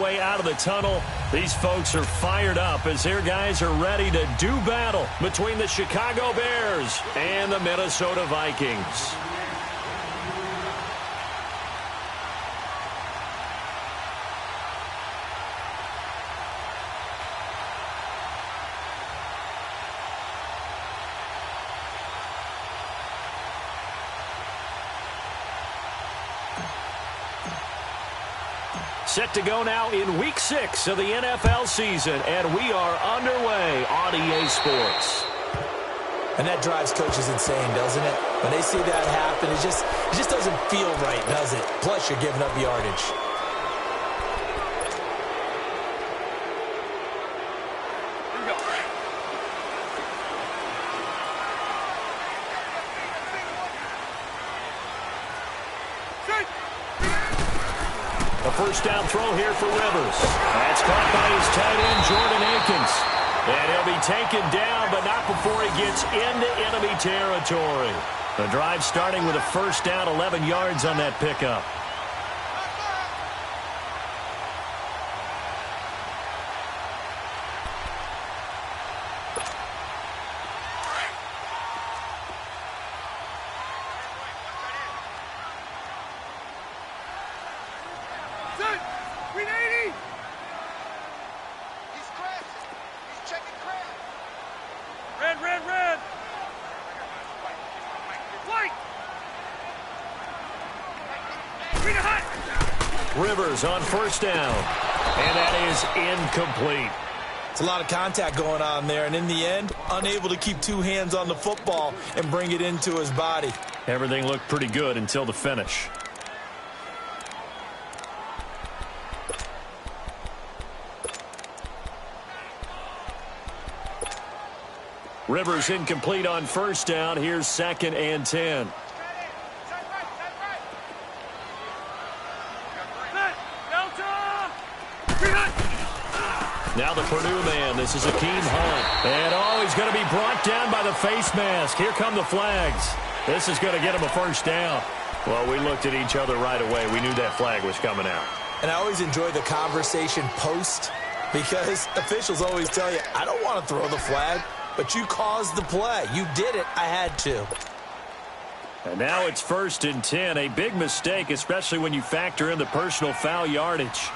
way out of the tunnel. These folks are fired up as their guys are ready to do battle between the Chicago Bears and the Minnesota Vikings. Set to go now in Week 6 of the NFL season, and we are underway on EA Sports. And that drives coaches insane, doesn't it? When they see that happen, it just doesn't feel right, does it? Plus, you're giving up yardage. A first down throw here for Rivers. That's caught by his tight end, Jordan Akins. And he'll be taken down, but not before he gets into enemy territory. The drive starting with a first down, 11 yards on that pickup. Rivers on first down, and that is incomplete. It's a lot of contact going on there, and in the end, unable to keep two hands on the football and bring it into his body. Everything looked pretty good until the finish. Rivers incomplete on first down. Here's 2nd and 10. Now the Purdue man. This is Akeem Hunt. And he's going to be brought down by the face mask. Here come the flags. This is going to get him a first down. Well, we looked at each other right away. We knew that flag was coming out. And I always enjoy the conversation post because officials always tell you, I don't want to throw the flag, but you caused the play. You did it. I had to. And now it's 1st and 10. A big mistake, especially when you factor in the personal foul yardage.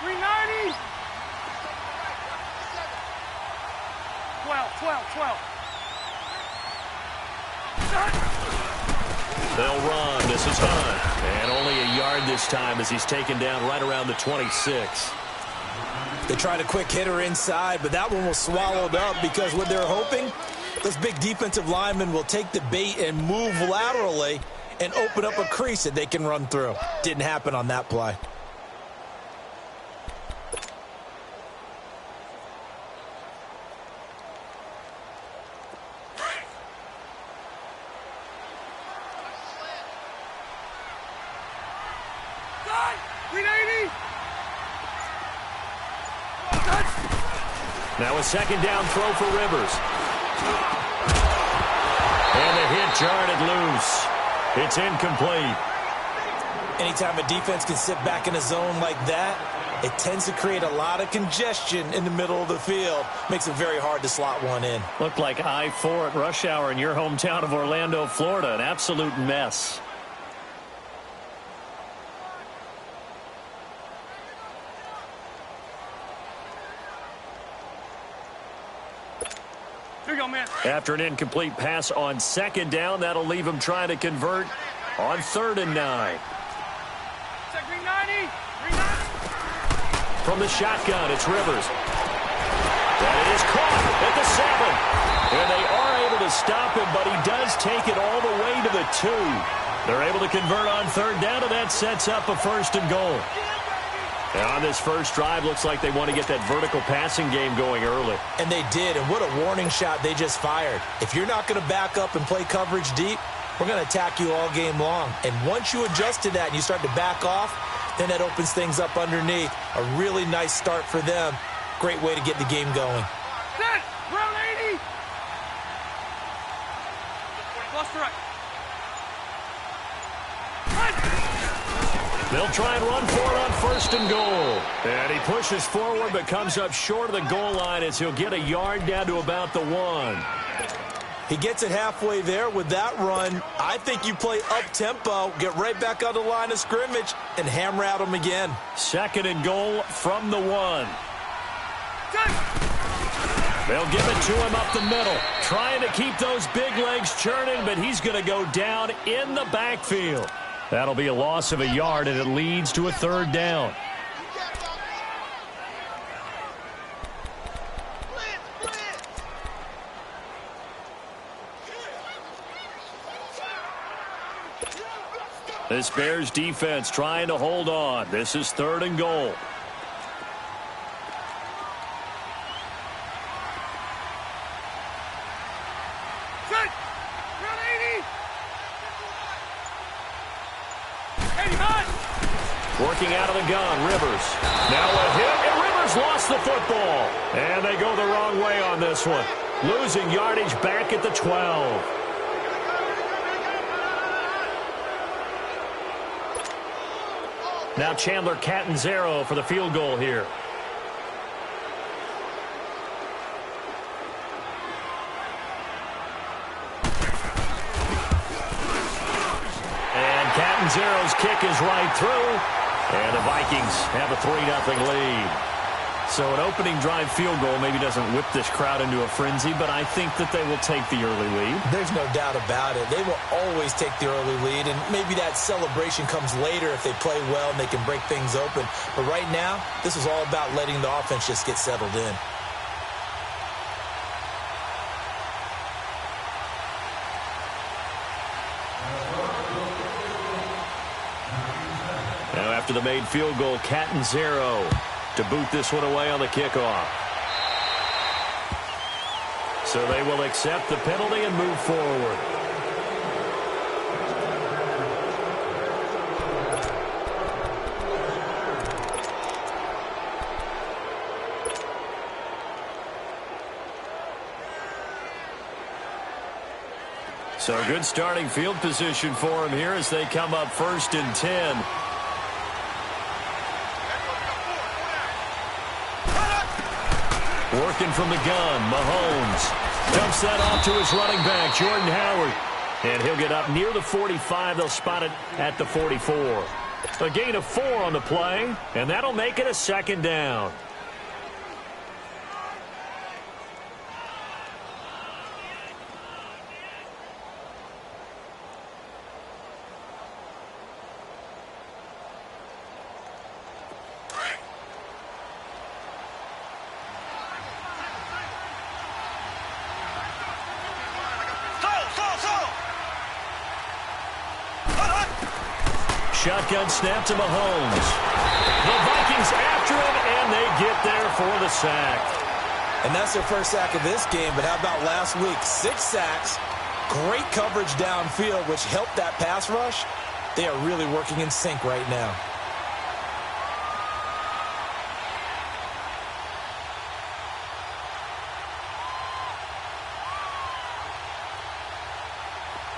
390. 12. They'll run. This is Hunt. And only a yard this time as he's taken down right around the 26. They tried a quick hitter inside, but that one was swallowed up because what they're hoping, those big defensive linemen will take the bait and move laterally and open up a crease that they can run through. Didn't happen on that play. Now a second down throw for Rivers. And the hit jarred it loose. It's incomplete. Anytime a defense can sit back in a zone like that, it tends to create a lot of congestion in the middle of the field. Makes it very hard to slot one in. Looked like I-4 at rush hour in your hometown of Orlando, Florida. An absolute mess. After an incomplete pass on second down, that'll leave him trying to convert on 3rd and 9. From the shotgun, it's Rivers. That is caught at the 7. And they are able to stop him, but he does take it all the way to the 2. They're able to convert on 3rd down, and that sets up a 1st and goal. And on this first drive, looks like they want to get that vertical passing game going early. And they did, and what a warning shot they just fired. If you're not going to back up and play coverage deep, we're going to attack you all game long. And once you adjust to that and you start to back off, then that opens things up underneath. A really nice start for them. Great way to get the game going. Set! Round 80! Lost the right. They'll try and run for it on 1st and goal. And he pushes forward but comes up short of the goal line as he'll get a yard down to about the 1. He gets it halfway there with that run. I think you play up-tempo, get right back on the line of scrimmage, and hammer at him again. 2nd and goal from the 1. They'll give it to him up the middle. Trying to keep those big legs churning, but he's going to go down in the backfield. That'll be a loss of a yard, and it leads to a 3rd down. This Bears defense trying to hold on. This is 3rd and goal. Working out of the gun, Rivers. Now a hit, and Rivers lost the football. And they go the wrong way on this one. Losing yardage back at the 12. Now Chandler Catanzaro for the field goal here. And Catanzaro's kick is right through. And the Vikings have a 3-0 lead. So an opening drive field goal maybe doesn't whip this crowd into a frenzy, but I think that they will take the early lead. There's no doubt about it. They will always take the early lead, and maybe that celebration comes later if they play well and they can break things open. But right now, this is all about letting the offense just get settled in. Now after the made field goal, Catanzaro to boot this one away on the kickoff. So they will accept the penalty and move forward. So a good starting field position for him here as they come up 1st and 10. Working from the gun, Mahomes dumps that off to his running back, Jordan Howard. And he'll get up near the 45. They'll spot it at the 44. A gain of 4 on the play, and that'll make it a 2nd down. Shotgun snap to Mahomes. The Vikings after him, and they get there for the sack. And that's their first sack of this game, but how about last week? 6 sacks, great coverage downfield, which helped that pass rush. They are really working in sync right now.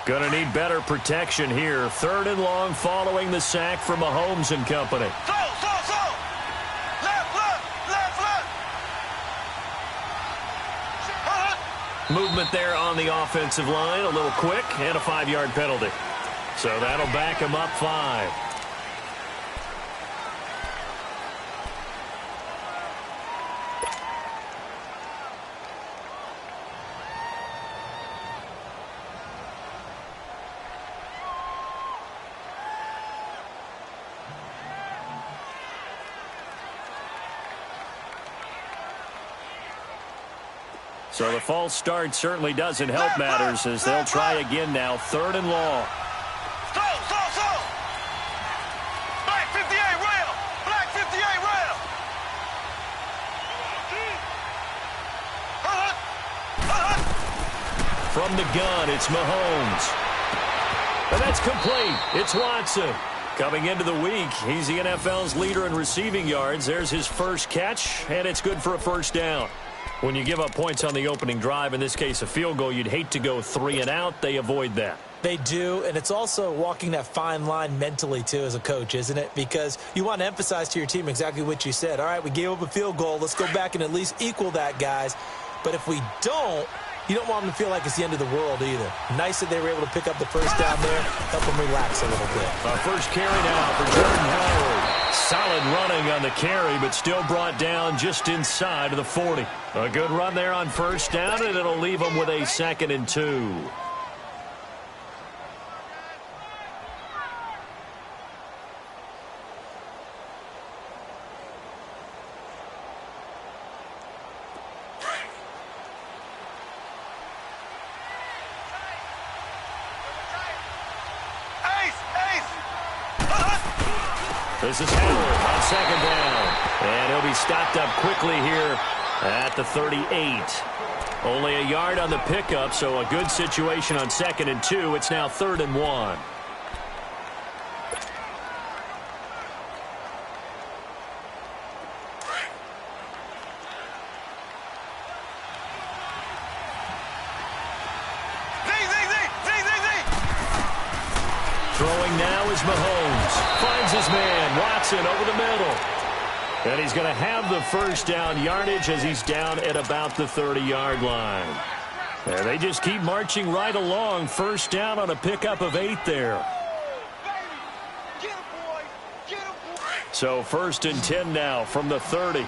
Going to need better protection here. 3rd and long following the sack from Mahomes and company. Movement there on the offensive line. A little quick and a 5-yard penalty. So that'll back him up 5. So the false start certainly doesn't help matters as they'll try again now. 3rd and long. Black 58 rail. Black 58 rail. From the gun, it's Mahomes. And that's complete. It's Watson. Coming into the week, he's the NFL's leader in receiving yards. There's his first catch, and it's good for a 1st down. When you give up points on the opening drive, in this case a field goal, you'd hate to go 3 and out. They avoid that. They do, and it's also walking that fine line mentally, too, as a coach, isn't it? Because you want to emphasize to your team exactly what you said. All right, we gave up a field goal. Let's go back and at least equal that, guys. But if we don't, you don't want them to feel like it's the end of the world either. Nice that they were able to pick up the first down there, help them relax a little bit. First carry now for Jordan Howard. Solid running on the carry, but still brought down just inside of the 40. A good run there on first down, and it'll leave them with a 2nd and 2. This is Howard on 2nd down. And he'll be stopped up quickly here at the 38. Only a yard on the pickup, so a good situation on 2nd and 2. It's now 3rd and 1. Throwing now is Mahomes. Finds his man, Watson, over the middle. And he's going to have the first down yardage as he's down at about the 30-yard line. And they just keep marching right along. First down on a pickup of 8 there. So 1st and 10 now from the 30.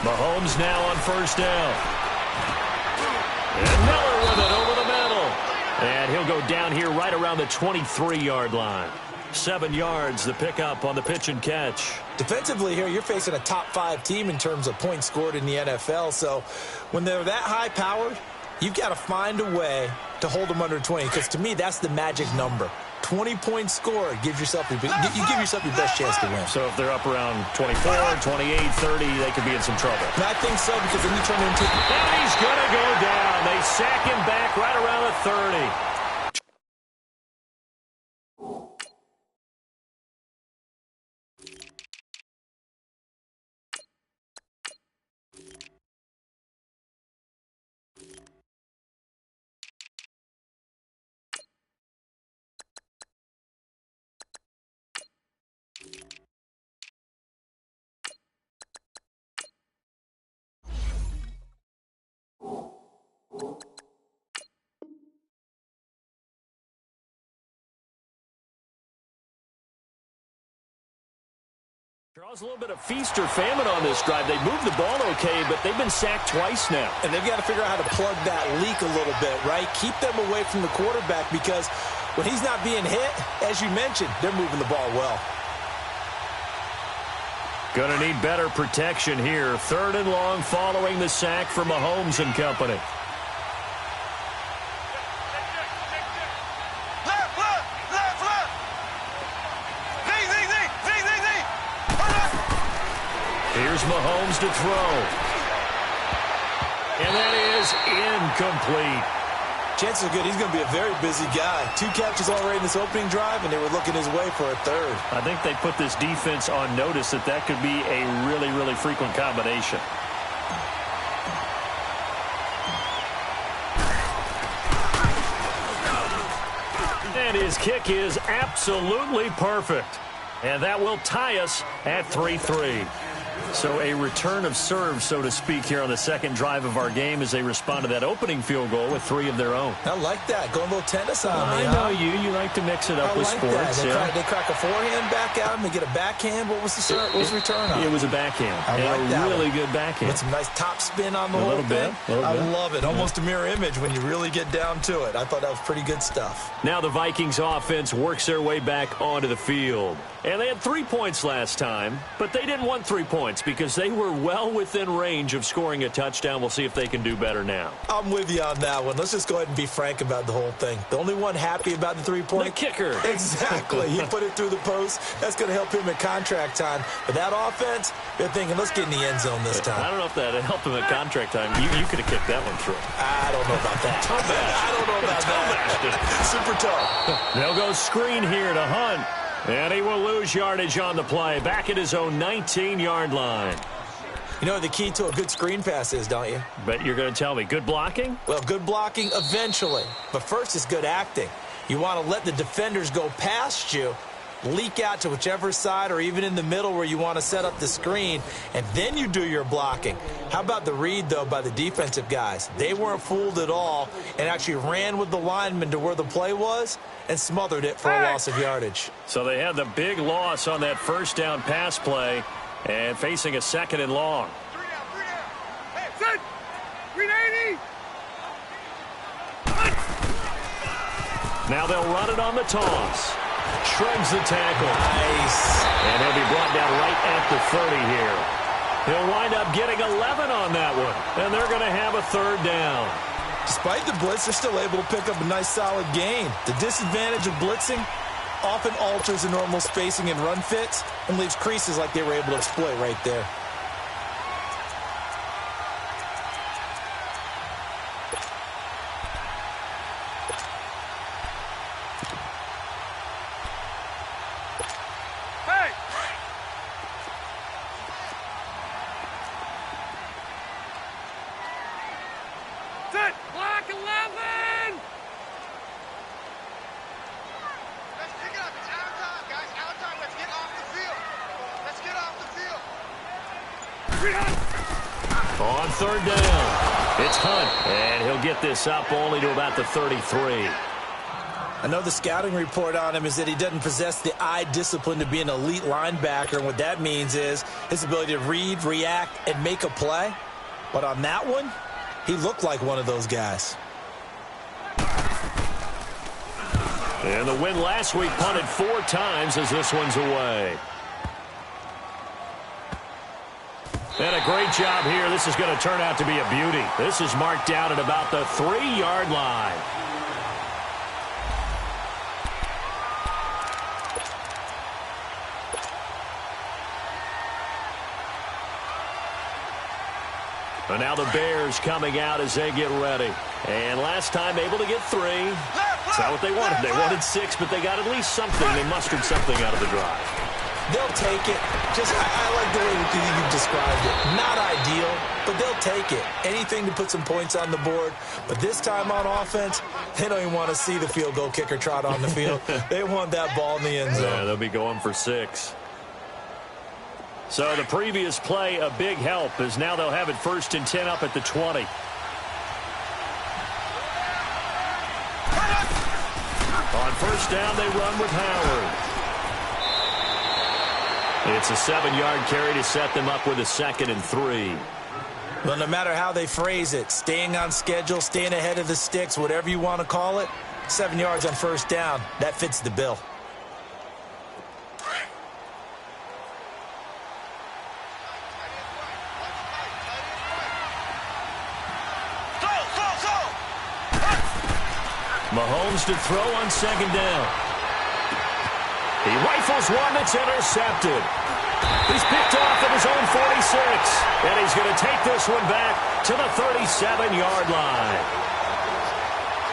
Mahomes now on first down. And Miller with it over the middle. And he'll go down here right around the 23-yard line. 7 yards, the pickup on the pitch and catch. Defensively here, you're facing a top-5 team in terms of points scored in the NFL. So when they're that high-powered, you've got to find a way to hold them under 20. Because to me, that's the magic number. 20 points scored, you give yourself your best chance to win. So if they're up around 24, 28, 30, they could be in some trouble. And I think so, because then you turn into... And he's going to go down. They sack him back right around the 30. Draws a little bit of feast or famine on this drive. They moved the ball okay, but they've been sacked twice now. And they've got to figure out how to plug that leak a little bit, right? Keep them away from the quarterback, because when he's not being hit, as you mentioned, they're moving the ball well. Going to need better protection here. 3rd and long following the sack for Mahomes and company. Here's Mahomes to throw. And that is incomplete. Chances are good he's going to be a very busy guy. 2 catches already in this opening drive, and they were looking his way for a 3rd. I think they put this defense on notice that that could be a really, really frequent combination. And his kick is absolutely perfect. And that will tie us at 3-3. So a return of serve, so to speak, here on the 2nd drive of our game as they respond to that opening field goal with 3 of their own. I like that. Going a little tennis on me. I know you. You like to mix it up with sports. They crack a forehand back out and they get a backhand. What was the return on? It was a backhand. A really good backhand. With some nice top spin on the whole thing. I love it. Almost a mirror image when you really get down to it. I thought that was pretty good stuff. Now the Vikings offense works their way back onto the field. And they had 3 points last time, but they didn't want 3 points because they were well within range of scoring a touchdown. We'll see if they can do better now. I'm with you on that one. Let's just go ahead and be frank about the whole thing. The only one happy about the 3-point? The kicker. Exactly. He put it through the post. That's going to help him at contract time. But that offense, they're thinking, let's get in the end zone this time. I don't know if that helped him at contract time. You could have kicked that one through. I don't know about that. I don't know about that. Super tough. They'll go screen here to Hunt. And he will lose yardage on the play. Back at his own 19-yard line. You know what the key to a good screen pass is, don't you? Bet you're going to tell me. Good blocking? Well, good blocking eventually. But first is good acting. You want to let the defenders go past you, leak out to whichever side or even in the middle where you want to set up the screen, and then you do your blocking. How about the read, though, by the defensive guys? They weren't fooled at all and actually ran with the lineman to where the play was and smothered it for a loss of yardage. So they had the big loss on that first down pass play and facing a second and long. 3 down. Hey, set. 380. Now they'll run it on the toss. Shrugs the tackle. Nice. And he'll be brought down right at the 30 here. He'll wind up getting 11 on that one. And they're going to have a third down. Despite the blitz, they're still able to pick up a nice, solid gain. The disadvantage of blitzing often alters the normal spacing and run fits and leaves creases like they were able to exploit right there. Hey. Set. Block 11. Let's pick it up. It's out of time, guys. Out of time. Let's get off the field. Let's get off the field. On third down, it's Hunt. And he'll get this up only to about the 33. I know the scouting report on him is that he doesn't possess the eye discipline to be an elite linebacker, and what that means is his ability to read, react, and make a play. But on that one, he looked like one of those guys. And the win last week punted 4 times as this one's away. And a great job here. This is going to turn out to be a beauty. This is marked down at about the 3-yard line. And now the Bears coming out as they get ready. And last time able to get 3. That's not what they wanted. They wanted 6, but they got at least something. They mustered something out of the drive. They'll take it. I like the way you described it. Not ideal, but they'll take it. Anything to put some points on the board. But this time on offense, they don't even want to see the field goal kicker trot on the field. They want that ball in the end zone. Yeah, they'll be going for 6. So the previous play, a big help, as now they'll have it 1st and 10 up at the 20. On first down, they run with Howard. It's a 7-yard carry to set them up with a 2nd and 3. Well, no matter how they phrase it, staying on schedule, staying ahead of the sticks, whatever you want to call it, 7 yards on first down, that fits the bill. Mahomes to throw on 2nd down. He rifles one that's intercepted. He's picked off at his own 46. And he's going to take this one back to the 37-yard line.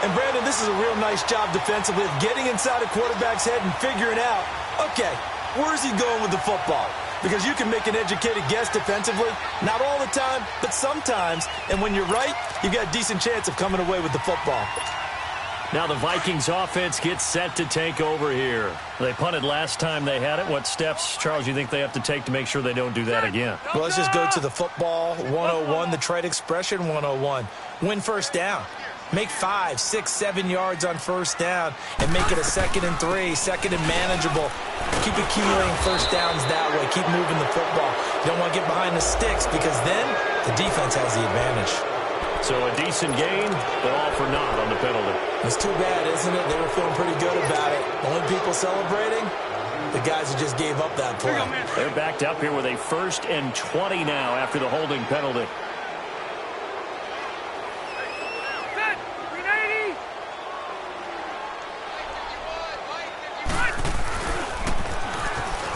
And, Brandon, this is a real nice job defensively of getting inside a quarterback's head and figuring out, okay, where's he going with the football? Because you can make an educated guess defensively, not all the time, but sometimes. And when you're right, you've got a decent chance of coming away with the football. Now the Vikings offense gets set to take over here. They punted last time they had it. What steps, Charles, you think they have to take to make sure they don't do that again? Well, let's just go to the football 101, the trade expression 101. Win first down. Make 5, 6, 7 yards on first down and make it a 2nd and 3, 2nd and manageable. Keep accumulating first downs that way. Keep moving the football. You don't want to get behind the sticks because then the defense has the advantage. So a decent game, but all for naught on the penalty. It's too bad, isn't it? They were feeling pretty good about it. Only people celebrating, the guys who just gave up that play. They're backed up here with a 1st and 20 now after the holding penalty.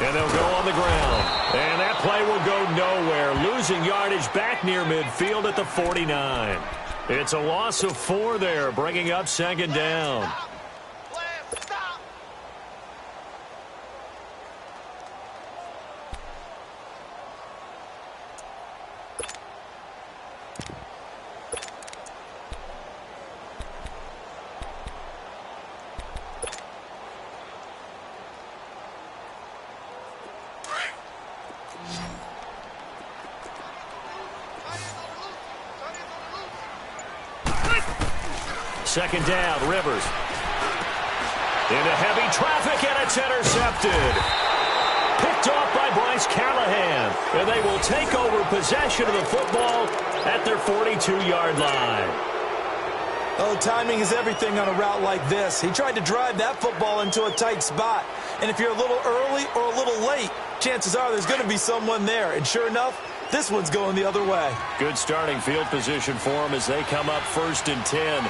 And they'll go on the ground. And that play will go nowhere. Losing yardage back near midfield at the 49. It's a loss of 4 there, bringing up 2nd down. Second down, Rivers. Into heavy traffic, and it's intercepted. Picked off by Bryce Callahan. And they will take over possession of the football at their 42-yard line. Oh, timing is everything on a route like this. He tried to drive that football into a tight spot. And if you're a little early or a little late, chances are there's going to be someone there. And sure enough, this one's going the other way. Good starting field position for them as they come up 1st and 10.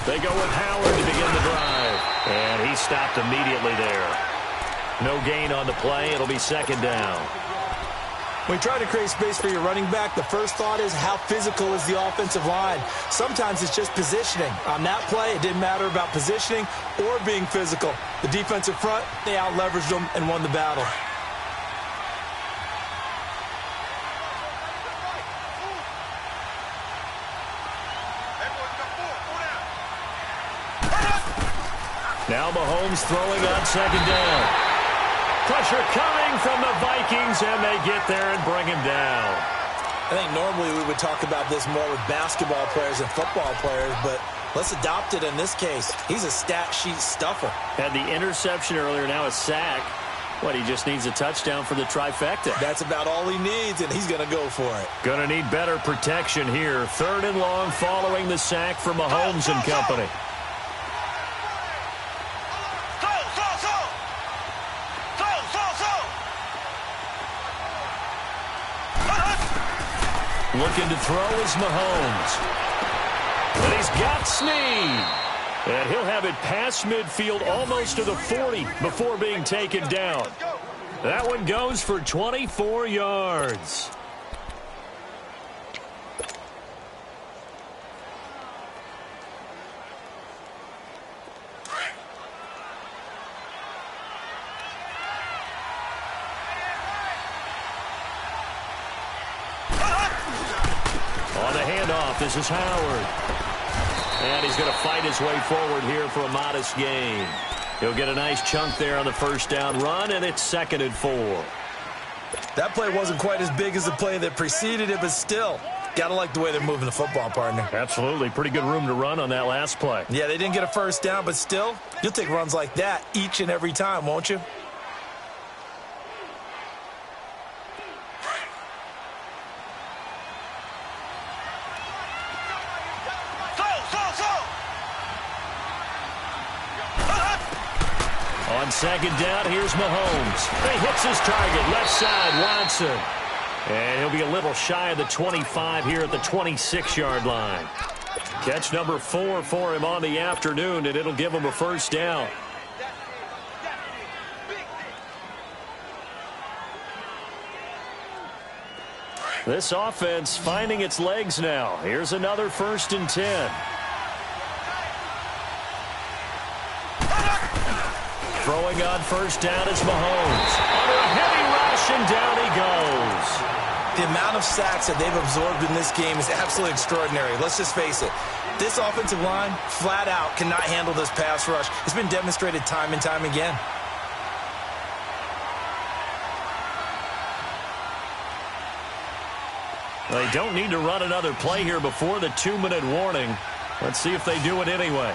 They go with Howard to begin the drive. And he stopped immediately there. No gain on the play. It'll be 2nd down. When you try to create space for your running back, the first thought is how physical is the offensive line. Sometimes it's just positioning. On that play, it didn't matter about positioning or being physical. The defensive front, they out-leveraged them and won the battle. Now Mahomes throwing on 2nd down. Pressure coming from the Vikings, and they get there and bring him down. I think normally we would talk about this more with basketball players and football players, but let's adopt it in this case. He's a stat sheet stuffer. Had the interception earlier, now a sack. What, he just needs a touchdown for the trifecta. That's about all he needs, and he's going to go for it. Going to need better protection here. 3rd and long following the sack for Mahomes and company. Looking to throw is Mahomes. And he's got Snead. And he'll have it past midfield almost to the 40 before being taken down. That one goes for 24 yards. On the handoff, this is Howard. And he's going to fight his way forward here for a modest gain. He'll get a nice chunk there on the 1st down run, and it's 2nd and 4. That play wasn't quite as big as the play that preceded it, but still, got to like the way they're moving the football, partner. Absolutely. Pretty good room to run on that last play. Yeah, they didn't get a 1st down, but still, you'll take runs like that each and every time, won't you? On 2nd down, here's Mahomes. He hits his target, left side, Watson. And he'll be a little shy of the 25 here at the 26-yard line. Catch number 4 for him on the afternoon, and it'll give him a 1st down. This offense finding its legs now. Here's another 1st and 10. Throwing on 1st down is Mahomes. Under a heavy rush, and down he goes. The amount of sacks that they've absorbed in this game is absolutely extraordinary. Let's just face it. This offensive line, flat out, cannot handle this pass rush. It's been demonstrated time and time again. They don't need to run another play here before the 2-minute warning. Let's see if they do it anyway.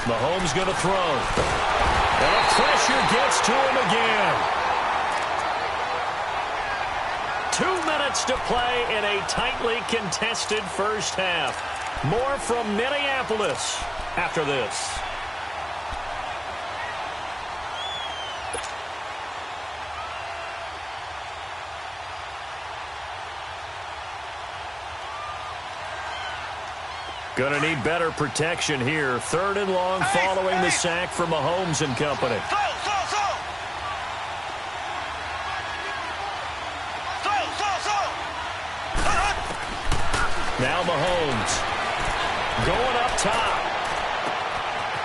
Mahomes going to throw. And the pressure gets to him again. 2 minutes to play in a tightly contested 1st half. More from Minneapolis after this. Going to need better protection here. 3rd and long following the sack from Mahomes and company. Now Mahomes going up top.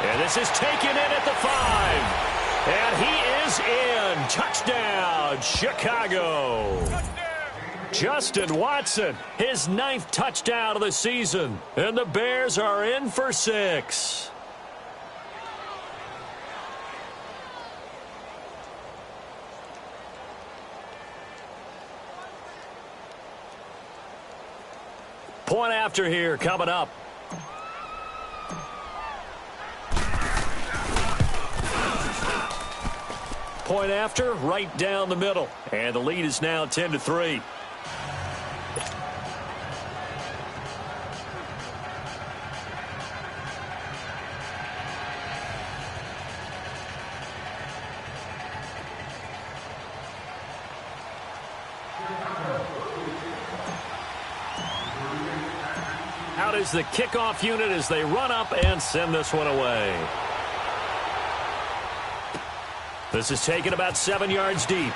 And this is taken in at the 5. And he is in. Touchdown, Chicago. Justin Watson, his 9th touchdown of the season. And the Bears are in for 6. Point after here coming up. Point after, right down the middle. And the lead is now 10-3. Out is the kickoff unit as they run up and send this one away. This is taken about 7 yards deep.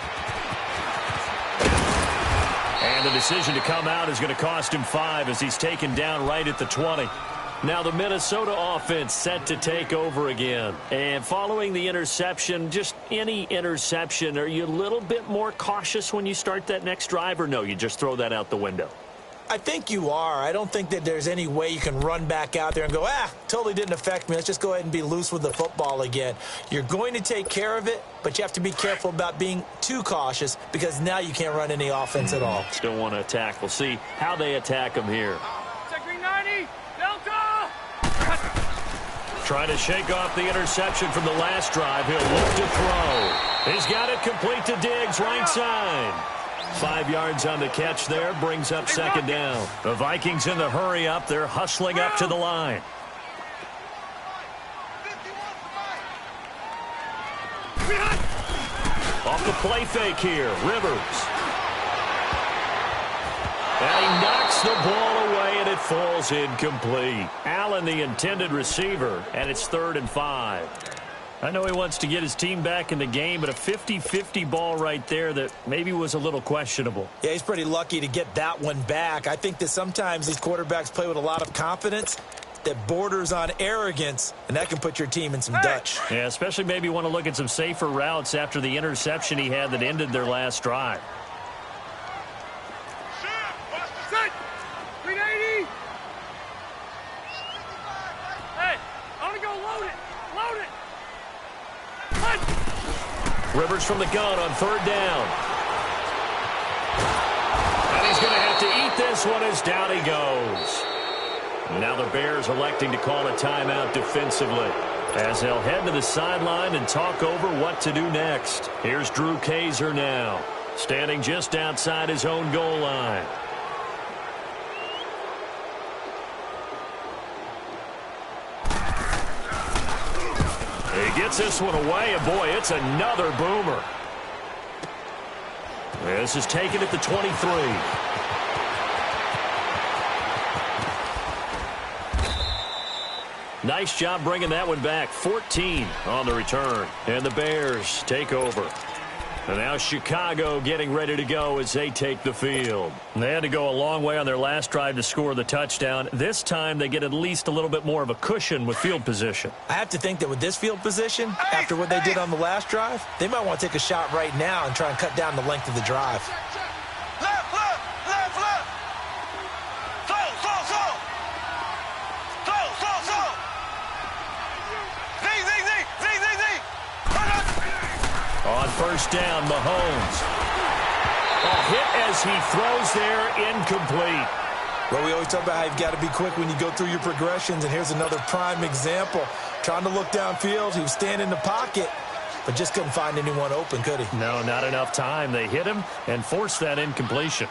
And the decision to come out is going to cost him 5 as he's taken down right at the 20. Now the Minnesota offense set to take over again. And following the interception, just any interception, are you a little bit more cautious when you start that next drive, or no, you just throw that out the window? I think you are. I don't think that there's any way you can run back out there and go, totally didn't affect me. Let's just go ahead and be loose with the football again. You're going to take care of it, but you have to be careful about being too cautious because now you can't run any offense at all. Still want to attack. We'll see how they attack him here. Check green 90, Delta! Trying to shake off the interception from the last drive. He'll look to throw. He's got it complete to Diggs, right side. 5 yards on the catch there, brings up second down. The Vikings in the hurry up. They're hustling up to the line. Off the play fake here, Rivers. And he knocks the ball away, and it falls incomplete. Allen, the intended receiver, and it's 3rd and 5. I know he wants to get his team back in the game, but a 50-50 ball right there that maybe was a little questionable. Yeah, he's pretty lucky to get that one back. I think that sometimes these quarterbacks play with a lot of confidence that borders on arrogance, and that can put your team in some Dutch. Yeah, especially maybe want to look at some safer routes after the interception he had that ended their last drive. Set! 380! Hey, I want to go load it! Load it! Rivers from the gun on 3rd down. And he's going to have to eat this one as down he goes. Now the Bears electing to call a timeout defensively as they'll head to the sideline and talk over what to do next. Here's Drew Kaiser now, standing just outside his own goal line. He gets this one away, and boy, it's another boomer. This is taken at the 23. Nice job bringing that one back. 14 on the return. And the Bears take over. And now Chicago getting ready to go as they take the field. They had to go a long way on their last drive to score the touchdown. This time they get at least a little bit more of a cushion with field position. I have to think that with this field position, after what they did on the last drive, they might want to take a shot right now and try and cut down the length of the drive. Left, left, left, left! Slow, slow, slow! Slow, slow, slow! Zing, zing, zing! Zing, zing, zing! On 1st down, Mahomes. A hit as he throws there, incomplete. Well, we always talk about how you've got to be quick when you go through your progressions, and here's another prime example. Trying to look downfield, he was standing in the pocket, but just couldn't find anyone open, could he? No, not enough time. They hit him and forced that incompletion.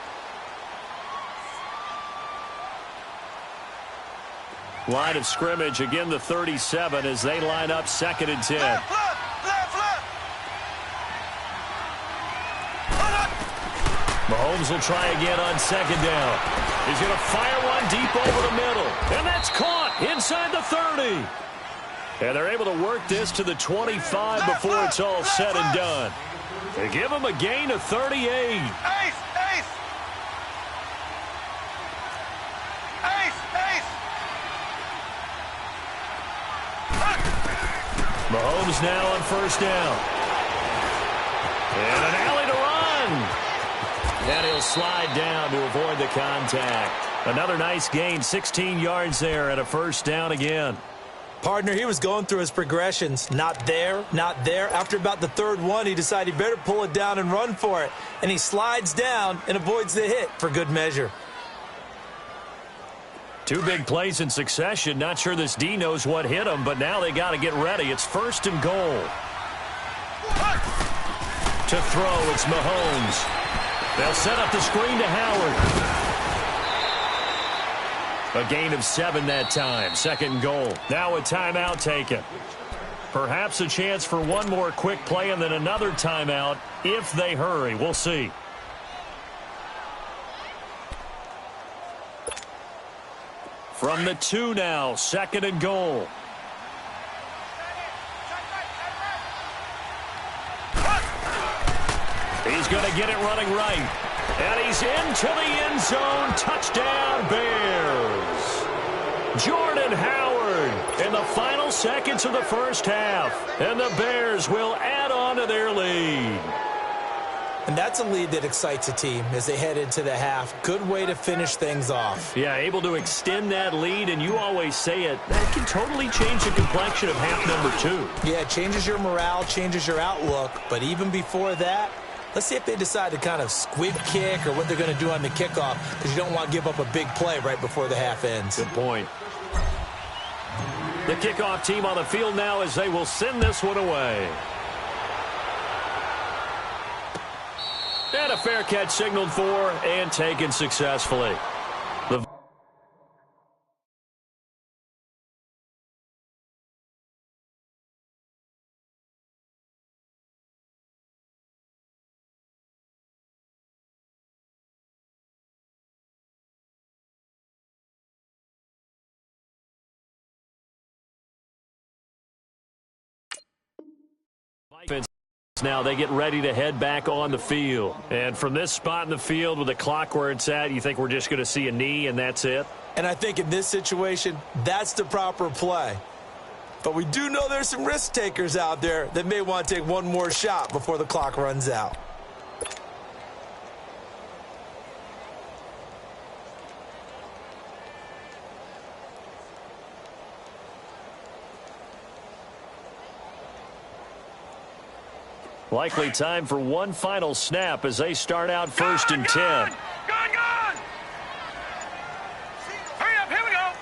Line of scrimmage, again the 37 as they line up 2nd and 10. Left, left, left, left! Mahomes will try again on 2nd down. He's going to fire one deep over the middle. And that's caught inside the 30. And they're able to work this to the 25 before it's all said and done. They give him a gain of 38. Ace, ace! Ace, ace! Mahomes now on 1st down. And an alley to run. And he'll slide down to avoid the contact. Another nice gain, 16 yards there and a 1st down again. Partner, he was going through his progressions. Not there, not there. After about the 3rd one, he decided he better pull it down and run for it. And he slides down and avoids the hit for good measure. Two big plays in succession. Not sure this D knows what hit him, but now they got to get ready. It's 1st and goal. To throw, it's Mahomes. They'll set up the screen to Howard. A gain of 7 that time. 2nd and goal. Now a timeout taken. Perhaps a chance for one more quick play and then another timeout if they hurry. We'll see. From the 2 now, 2nd and goal. He's going to get it running right. And he's into the end zone. Touchdown, Bears. Jordan Howard in the final seconds of the first half. And the Bears will add on to their lead. And that's a lead that excites a team as they head into the half. Good way to finish things off. Yeah, able to extend that lead, and you always say it, that can totally change the complexion of half number 2. Yeah, it changes your morale, changes your outlook. But even before that, let's see if they decide to kind of squib kick or what they're going to do on the kickoff, because you don't want to give up a big play right before the half ends. Good point. The kickoff team on the field now as they will send this one away. And a fair catch signaled for and taken successfully. The Now they get ready to head back on the field. And from this spot in the field with the clock where it's at, you think we're just going to see a knee and that's it? And I think in this situation, that's the proper play. But we do know there's some risk takers out there that may want to take one more shot before the clock runs out. Likely time for one final snap as they start out 1st and 10. Gone! Hurry up, here we go!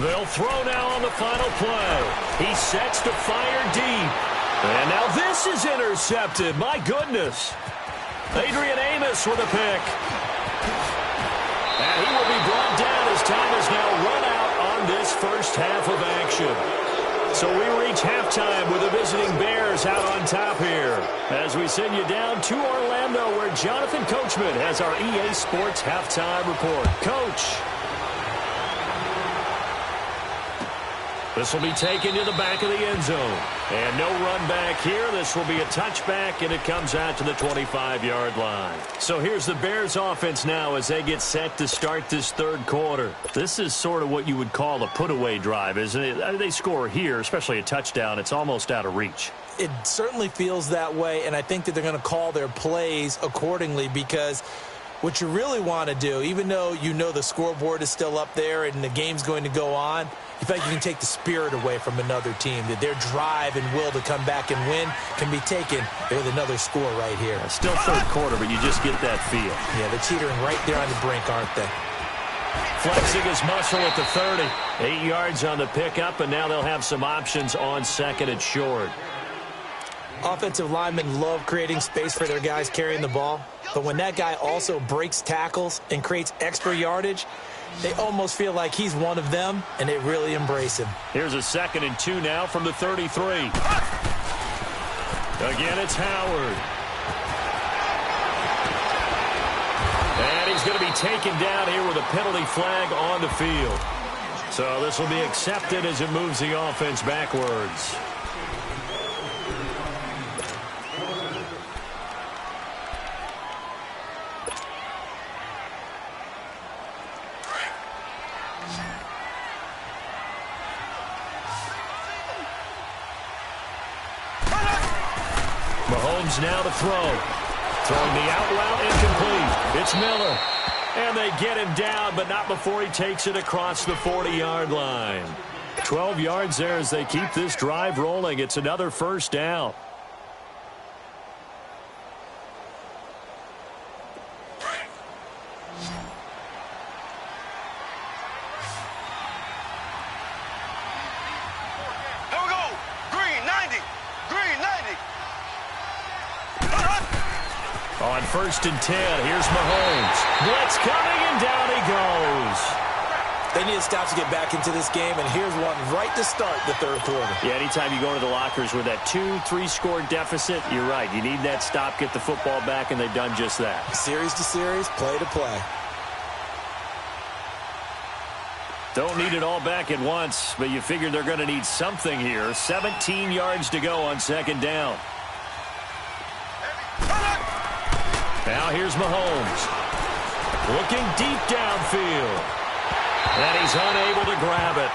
They'll throw now on the final play. He sets to fire deep. And now this is intercepted. My goodness. Adrian Amos with a pick. And he will be brought down as time has now run out on this first half of action. So we reach halftime with the visiting Bears out on top here as we send you down to Orlando where Jonathan Coachman has our EA Sports Halftime Report. Coach. This will be taken to the back of the end zone. And no run back here. This will be a touchback, and it comes out to the 25-yard line. So here's the Bears offense now as they get set to start this 3rd quarter. This is sort of what you would call a put-away drive, isn't it? They score here, especially a touchdown. It's almost out of reach. It certainly feels that way, and I think that they're going to call their plays accordingly because what you really want to do, even though you know the scoreboard is still up there and the game's going to go on, you feel like you can take the spirit away from another team, that their drive and will to come back and win can be taken with another score right here. Still 3rd quarter, but you just get that feel. Yeah, they're teetering right there on the brink, aren't they? Flexing his muscle at the 30. 8 yards on the pickup, and now they'll have some options on 2nd and short. Offensive linemen love creating space for their guys carrying the ball, but when that guy also breaks tackles and creates extra yardage, they almost feel like he's one of them, and they really embrace him. Here's a 2nd and 2 now from the 33. Again, it's Howard. And he's going to be taken down here with a penalty flag on the field. So this will be accepted as it moves the offense backwards. Mahomes now to throw. Throwing the out route incomplete. It's Miller. And they get him down, but not before he takes it across the 40-yard line. 12 yards there as they keep this drive rolling. It's another 1st down. On 1st and 10, here's Mahomes. Blitz coming, and down he goes. They need to stop to get back into this game, and here's one right to start the third quarter. Yeah, anytime you go to the lockers with that 2-3 score deficit, you're right. You need that stop, get the football back, and they've done just that. Series to series, play to play. Don't need it all back at once, but you figure they're going to need something here. 17 yards to go on 2nd down. Now here's Mahomes. Looking deep downfield. And he's unable to grab it.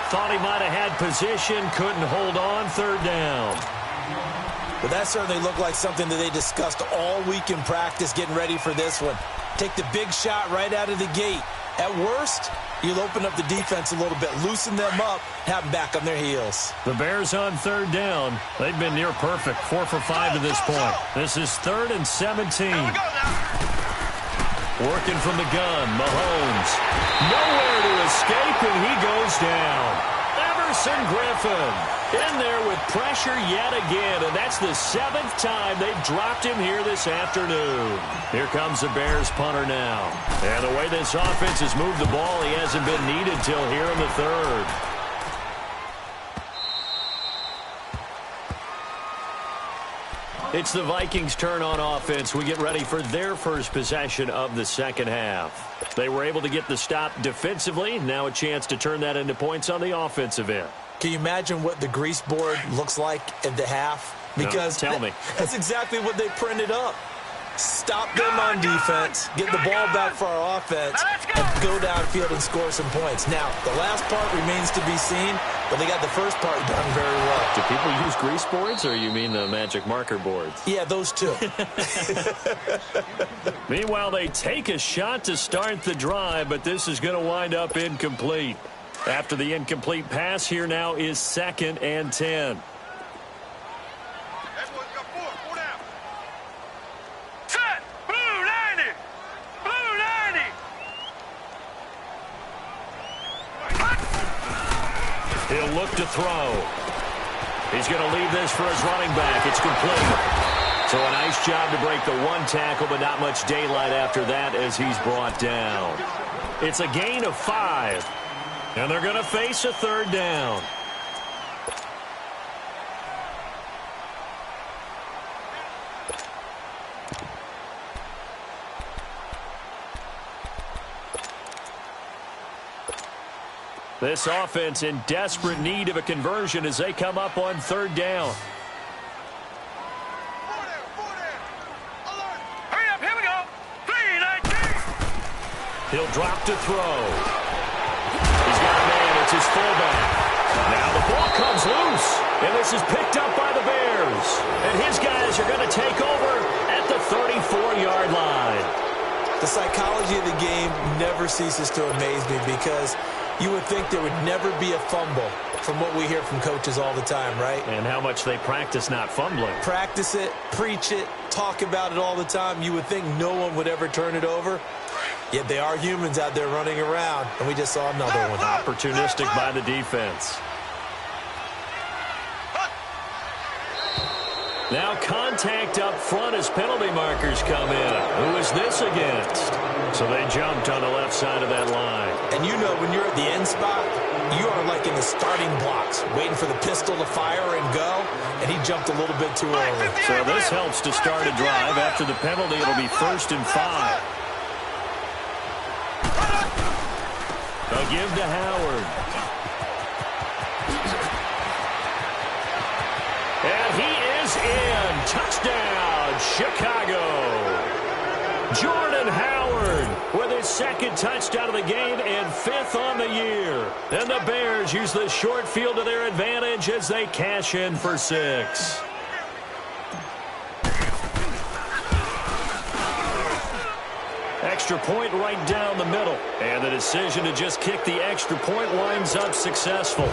Thought he might have had position, couldn't hold on, 3rd down. But that certainly looked like something that they discussed all week in practice getting ready for this one. Take the big shot right out of the gate. At worst, you'll open up the defense a little bit, loosen them up, have them back on their heels. The Bears on 3rd down. They've been near perfect, 4 for 5 to this point. This is 3rd and 17. Working from the gun, Mahomes. Nowhere to escape, and he goes down. Everson Griffin in there with pressure yet again, and that's the 7th time they've dropped him here this afternoon. Here comes the Bears punter now. And the way this offense has moved the ball, he hasn't been needed till here in the 3rd. It's the Vikings' turn on offense. We get ready for their first possession of the 2nd half. They were able to get the stop defensively. Now a chance to turn that into points on the offensive end. Can you imagine what the grease board looks like at the half? Because no, tell me. That's exactly what they printed up. Stop them on defense, get the ball back for our offense, and go downfield and score some points. Now, the last part remains to be seen, but they got the first part done very well. Do people use grease boards, or you mean the magic marker boards? Yeah, those two. Meanwhile, they take a shot to start the drive, but this is going to wind up incomplete. After the incomplete pass, here now is 2nd and 10. He'll look to throw. He's going to leave this for his running back. It's complete. So a nice job to break the 1 tackle, but not much daylight after that as he's brought down. It's a gain of 5. And they're going to face a 3rd down. This offense in desperate need of a conversion as they come up on 3rd down. Hurry up, here we go. 3-19. He'll drop to throw. He's got a man. It's his fullback. Now the ball comes loose, and this is picked up by the Bears. And his guys are going to take over at the 34-yard line. The psychology of the game never ceases to amaze me because you would think there would never be a fumble from what we hear from coaches all the time, right? And how much they practice not fumbling. Practice it, preach it, talk about it all the time. You would think no one would ever turn it over. Yet they are humans out there running around, and we just saw another one. Opportunistic by the defense. Now contact up front as penalty markers come in. Who is this against? So they jumped on the left side of that line. And you know when you're at the end spot, you are like in the starting blocks, waiting for the pistol to fire and go, and he jumped a little bit too early. So this helps to start a drive. After the penalty, it'll be 1st and 5. They'll give to Howard. And he is in. Touchdown, Chicago. Jordan Howard with his 2nd touchdown of the game and 5th on the year. And the Bears use the short field to their advantage as they cash in for 6. Extra point right down the middle. And the decision to just kick the extra point winds up successful.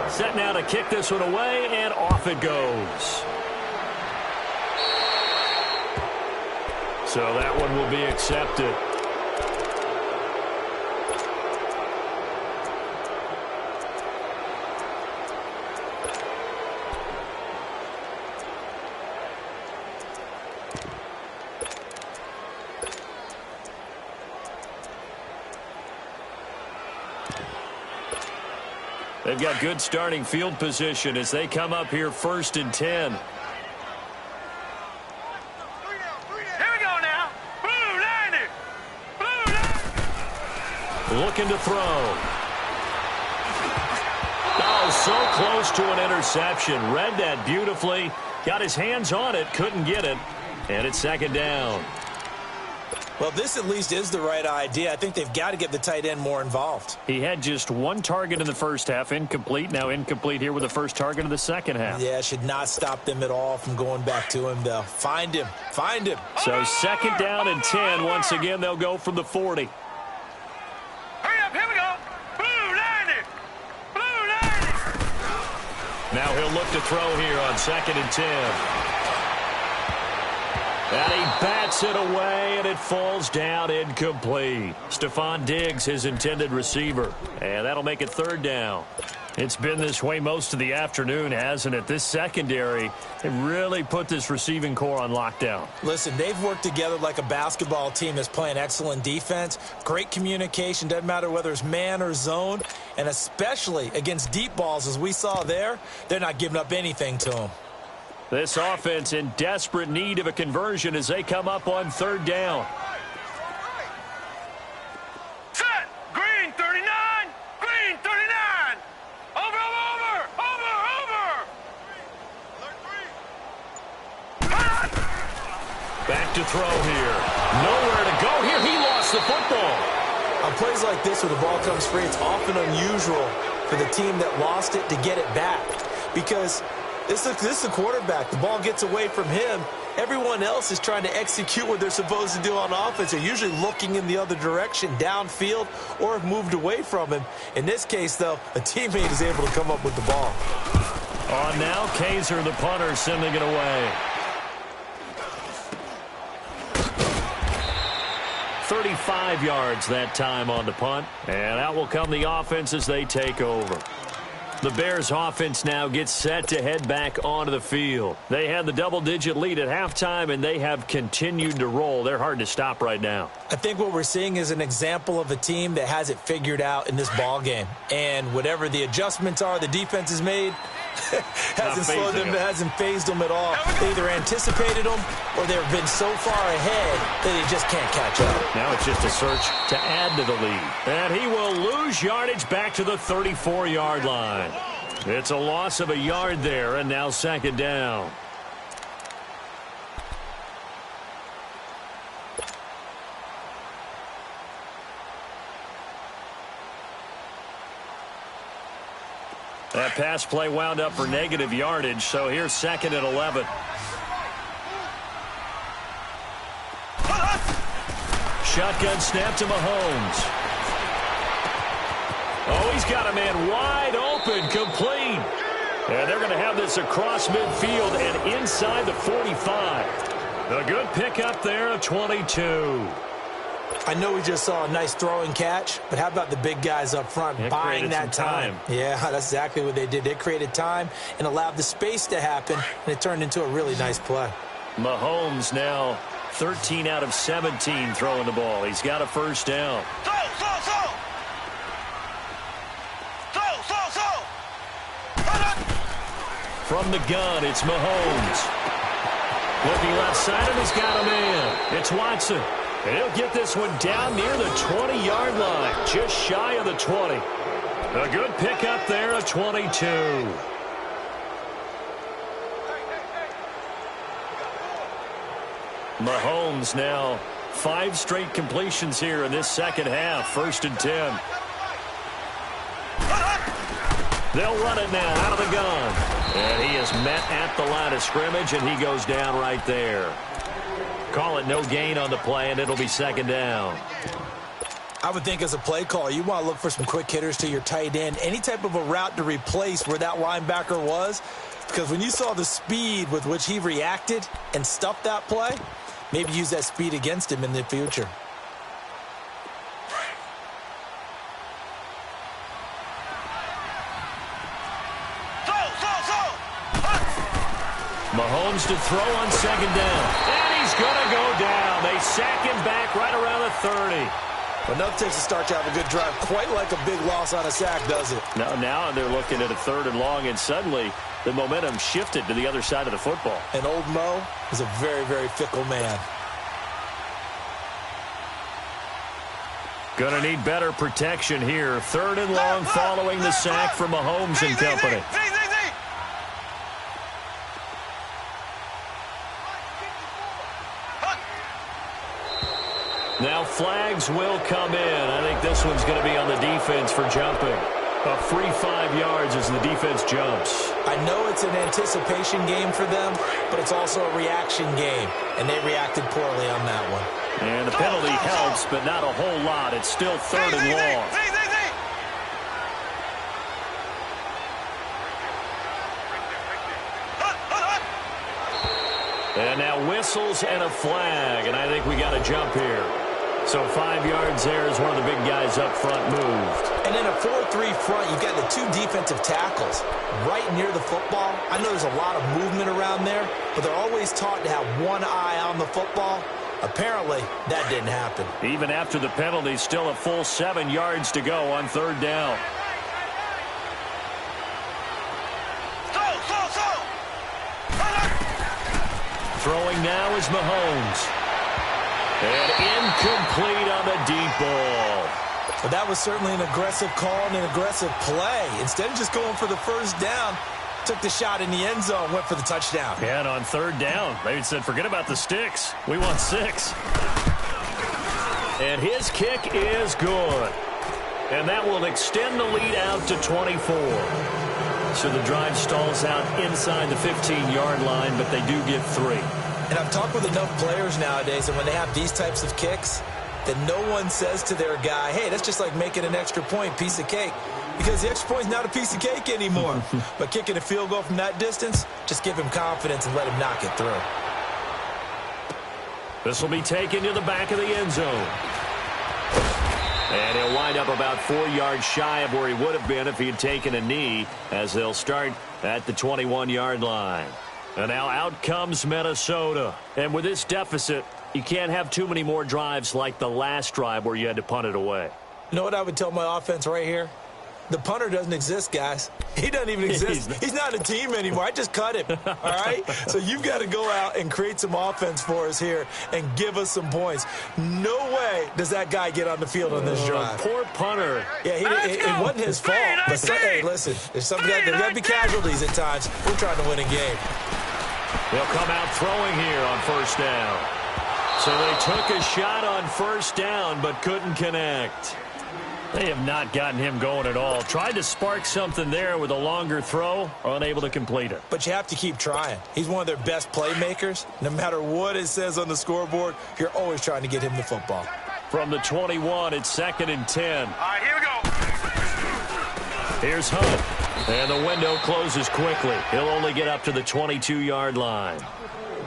Set now to kick this one away, and off it goes. So that one will be accepted. They've got good starting field position as they come up here 1st and 10. Here we go now. Blue 90. Blue 90. Looking to throw. Oh, so close to an interception. Read that beautifully. Got his hands on it. Couldn't get it. And it's 2nd down. Well, this at least is the right idea. I think they've got to get the tight end more involved. He had just 1 target in the first half. Incomplete. Now incomplete here with the first target of the second half. Yeah, should not stop them at all from going back to him, though. Find him. Find him. So 2nd down and 10. Once again, they'll go from the 40. Hurry up. Here we go. Blue 90. Blue 90. Now he'll look to throw here on 2nd and 10. And he bats it away, and it falls down incomplete. Stephon Diggs, his intended receiver. And that'll make it 3rd down. It's been this way most of the afternoon, hasn't it? This secondary, it really put this receiving core on lockdown. Listen, they've worked together like a basketball team that's playing excellent defense. Great communication, doesn't matter whether it's man or zone. And especially against deep balls, as we saw there, they're not giving up anything to them. This offense in desperate need of a conversion as they come up on 3rd down. Set. Green 39. Green 39. Over. Back to throw here. Nowhere to go here. He lost the football. On plays like this where the ball comes free, it's often unusual for the team that lost it to get it back. Because this is a quarterback. The ball gets away from him. Everyone else is trying to execute what they're supposed to do on offense. They're usually looking in the other direction, downfield, or have moved away from him. In this case, though, a teammate is able to come up with the ball. On now, Kaiser, the punter, sending it away. 35 yards that time on the punt. And out will come the offense as they take over. The Bears offense now gets set to head back onto the field. They had the double-digit lead at halftime, and they have continued to roll. They're hard to stop right now. I think what we're seeing is an example of a team that has it figured out in this ball game. And whatever the adjustments are the defense has made, hasn't slowed them, hasn't phased them at all. They either anticipated them or they've been so far ahead that they just can't catch up. Now it's just a search to add to the lead. And he will lose yardage back to the 34-yard line. It's a loss of a yard there, and now 2nd down. That pass play wound up for negative yardage, so here's 2nd and 11. Shotgun snap to Mahomes. Oh, he's got a man wide open, complete. And they're going to have this across midfield and inside the 45. A good pickup there of 22. I know we just saw a nice throwing catch, but how about the big guys up front buying that time? Yeah, that's exactly what they did. They created time and allowed the space to happen, and it turned into a really nice play. Mahomes now 13 out of 17 throwing the ball. He's got a 1st down. From the gun, it's Mahomes. Looking left side, and he's got a man. It's Watson. And he'll get this one down near the 20-yard line, just shy of the 20. A good pickup there of 22. Mahomes now 5 straight completions here in this second half. 1st and 10. They'll run it now out of the gun. And he is met at the line of scrimmage, and he goes down right there. Call it no gain on the play, and it'll be 2nd down. I would think as a play call, you want to look for some quick hitters to your tight end. Any type of a route to replace where that linebacker was. Because when you saw the speed with which he reacted and stuffed that play, maybe use that speed against him in the future. Mahomes to throw on 2nd down. And he's going to go down. They sack him back right around the 30. Enough takes to start to have a good drive. Quite like a big loss on a sack, does it? Now they're looking at a 3rd and long, and suddenly the momentum shifted to the other side of the football. And old Mo is a very, very fickle man. Going to need better protection here. 3rd and long following the sack from Mahomes and company. Now flags will come in. I think this one's going to be on the defense for jumping. A free 5 yards as the defense jumps. I know it's an anticipation game for them, but it's also a reaction game, and they reacted poorly on that one. And the penalty helps, but not a whole lot. It's still 3rd and long. And now whistles and a flag, and I think we got a jump here. So 5 yards there as one of the big guys up front moved. And in a 4-3 front, you've got the 2 defensive tackles right near the football. I know there's a lot of movement around there, but they're always taught to have one eye on the football. Apparently, that didn't happen. Even after the penalty, still a full 7 yards to go on 3rd down. Throwing now is Mahomes. And incomplete on the deep ball. But that was certainly an aggressive call and an aggressive play. Instead of just going for the 1st down, took the shot in the end zone, went for the touchdown. Yeah, and on 3rd down, they said, forget about the sticks. We want 6. And his kick is good. And that will extend the lead out to 24. So the drive stalls out inside the 15-yard line, but they do get 3. And I've talked with enough players nowadays, and when they have these types of kicks, that no one says to their guy, hey, that's just like making an extra point, piece of cake. Because the extra point's not a piece of cake anymore. But kicking a field goal from that distance, just give him confidence and let him knock it through. This will be taken to the back of the end zone. And he'll wind up about 4 yards shy of where he would have been if he had taken a knee, as they'll start at the 21-yard line. And now out comes Minnesota. And with this deficit, you can't have too many more drives like the last drive where you had to punt it away. You know what I would tell my offense right here? The punter doesn't exist, guys. He doesn't even exist. He's not a team anymore. I just cut him, all right? So you've got to go out and create some offense for us here and give us some points. No way does that guy get on the field on this drive. Poor punter. Yeah, it wasn't his fault. But hey, listen, there's got to be casualties at times. We're trying to win a game. They'll come out throwing here on 1st down. So they took a shot on 1st down but couldn't connect. They have not gotten him going at all. Tried to spark something there with a longer throw, unable to complete it. But you have to keep trying. He's one of their best playmakers. No matter what it says on the scoreboard, you're always trying to get him the football. From the 21, it's 2nd and 10. All right, here we go. Here's Hunt. And the window closes quickly. He'll only get up to the 22-yard line.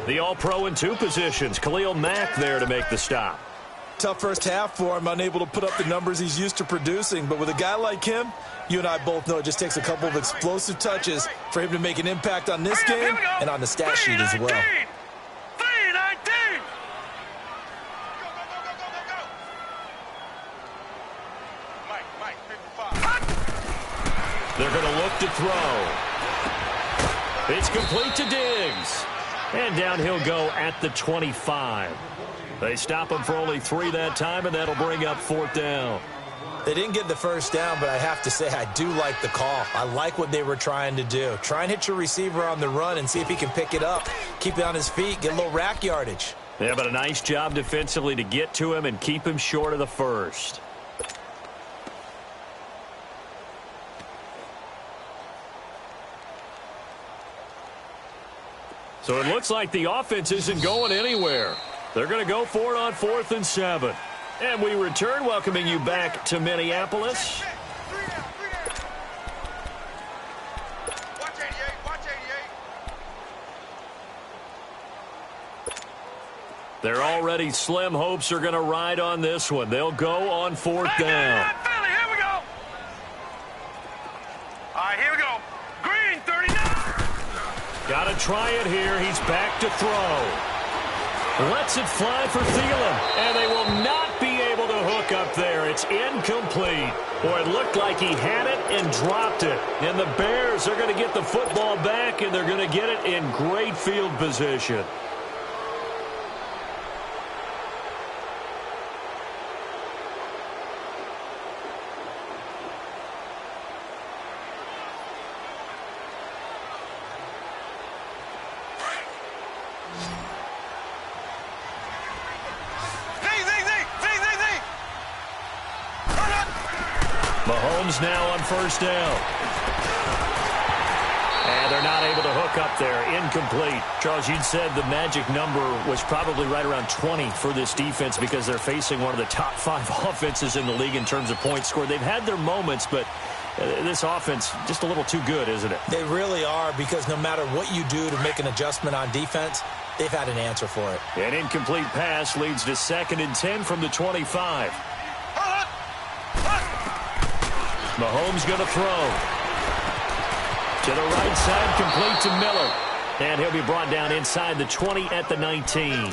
The All-Pro in 2 positions. Khalil Mack there to make the stop. Tough first half for him, unable to put up the numbers he's used to producing. But with a guy like him, you and I both know it just takes a couple of explosive touches for him to make an impact on this game and on the stat sheet as well. 3-19. Mike, 55. They're going to look to throw. It's complete to Diggs. And down he'll go at the 25. They stop him for only 3 that time, and that'll bring up 4th down. They didn't get the first down, but I have to say I do like the call. I like what they were trying to do. Try and hit your receiver on the run and see if he can pick it up. Keep it on his feet, get a little rack yardage. Yeah, but a nice job defensively to get to him and keep him short of the first. So it looks like the offense isn't going anywhere. They're going to go for it on 4th and 7. And we return, welcoming you back to Minneapolis. Watch 88. They're already slim hopes are going to ride on this one. They'll go on 4th down. Philly, here we go. All right, here we go. Green, 39. Got to try it here. He's back to throw. Lets it fly for Thielen, and they will not be able to hook hook up there. It's incomplete. Boy, it looked like he had it and dropped it. And the Bears are going to get the football back, and they're going to get it in great field position. Mahomes now on first down. And they're not able to hook up there. Incomplete. Charles, you'd said the magic number was probably right around 20 for this defense because they're facing one of the top 5 offenses in the league in terms of points scored. They've had their moments, but this offense just a little too good, isn't it? They really are, because no matter what you do to make an adjustment on defense, they've had an answer for it. An incomplete pass leads to 2nd and 10 from the 25. Mahomes going to throw. To the right side, complete to Miller. And he'll be brought down inside the 20 at the 19.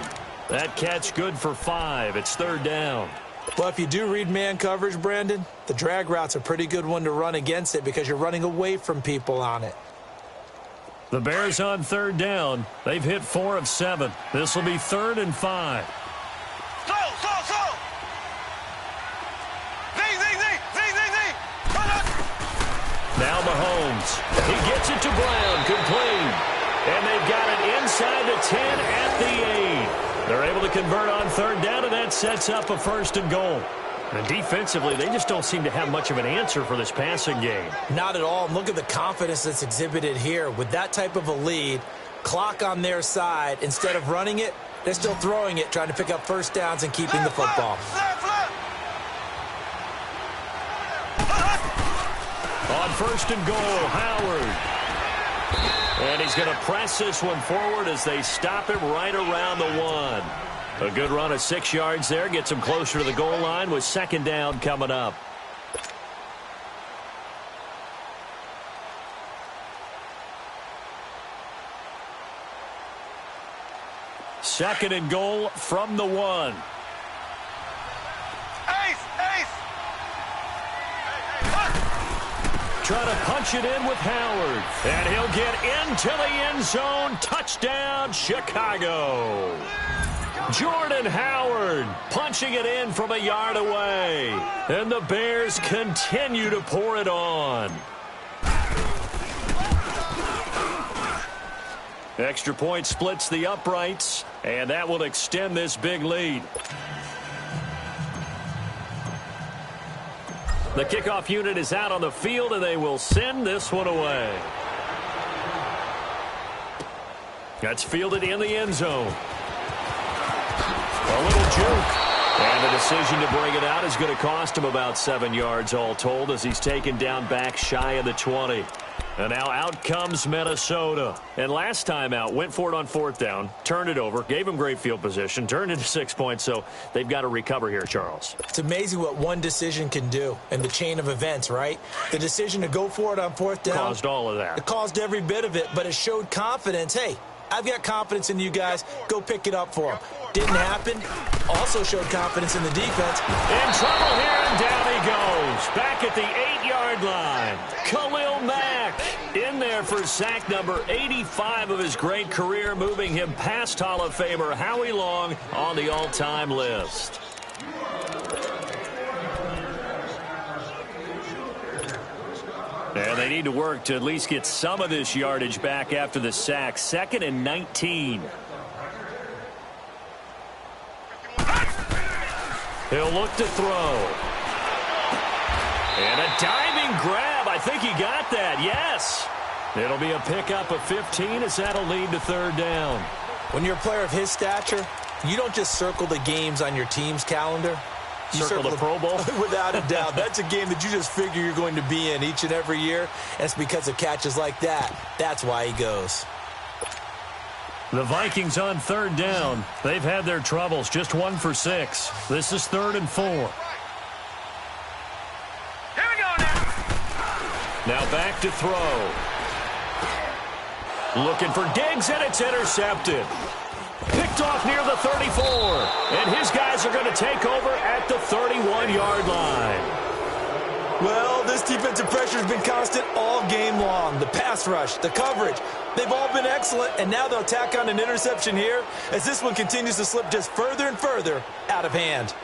That catch good for 5. It's 3rd down. Well, if you do read man coverage, Brandon, the drag route's a pretty good one to run against it because you're running away from people on it. The Bears on 3rd down. They've hit 4 of 7. This will be 3rd and 5. Now Mahomes. He gets it to Brown. Complete. And they've got it inside the 10 at the 8. They're able to convert on 3rd down, and that sets up a 1st and goal. And defensively, they just don't seem to have much of an answer for this passing game. Not at all. Look at the confidence that's exhibited here. With that type of a lead, clock on their side, instead of running it, they're still throwing it, trying to pick up 1st downs and keeping the football. On 1st and goal, Howard. And he's going to press this one forward as they stop him right around the 1. A good run of 6 yards there. Gets him closer to the goal line with 2nd down coming up. Second and goal from the 1. Try to punch it in with Howard. And he'll get into the end zone. Touchdown, Chicago. Jordan Howard punching it in from a yard away. And the Bears continue to pour it on. Extra point splits the uprights, and that will extend this big lead. The kickoff unit is out on the field, and they will send this one away. That's fielded in the end zone. A little juke. And the decision to bring it out is going to cost him about 7 yards all told as he's taken down back shy of the 20. And now out comes Minnesota. And last time out, went for it on 4th down, turned it over, gave him great field position, turned into 6 points, so they've got to recover here, Charles. It's amazing what one decision can do in the chain of events, right? The decision to go for it on 4th down. Caused all of that. It caused every bit of it, but it showed confidence. Hey, I've got confidence in you guys. Go pick it up for them. Didn't happen. Also showed confidence in the defense. In trouble here, and down he goes. Back at the 8-yard line. Khalil Mack in there for sack number 85 of his great career, moving him past Hall of Famer Howie Long on the all-time list. And they need to work to at least get some of this yardage back after the sack. 2nd and 19. He'll look to throw. And a diving grab. I think he got that. Yes. It'll be a pickup of 15 as that'll lead to 3rd down. When you're a player of his stature, you don't just circle the games on your team's calendar. You circle the Pro Bowl? Without a doubt. That's a game that you just figure you're going to be in each and every year. And it's because of catches like that. That's why he goes. The Vikings on 3rd down. They've had their troubles. Just 1 for 6. This is 3rd and 4. Here we go now. Now back to throw. Looking for Diggs, and it's intercepted. Picked Picked off near the 34. And his guys are going to take over at the 31-yard line. Well, this defensive pressure has been constant all game long. The pass rush, the coverage, they've all been excellent, and now they'll tack on an interception here as this one continues to slip just further and further out of hand.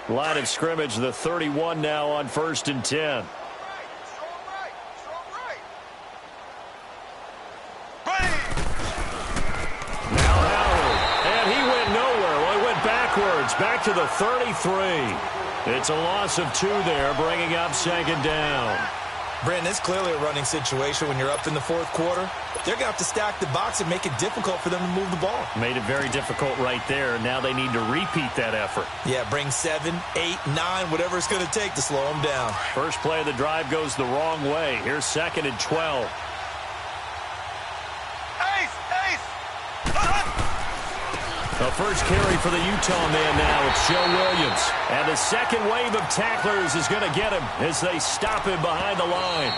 Line of scrimmage, the 31 now on 1st and 10. Back to the 33. It's a loss of 2 there, bringing up 2nd down. Brandon, it's clearly a running situation when you're up in the 4th quarter. They're going to have to stack the box and make it difficult for them to move the ball. Made it very difficult right there. Now they need to repeat that effort. Yeah, bring 7, 8, 9, whatever it's going to take to slow them down. First play of the drive goes the wrong way. Here's 2nd and 12. The first carry for the Utah man now. It's Joe Williams. And the second wave of tacklers is going to get him as they stop him behind the line.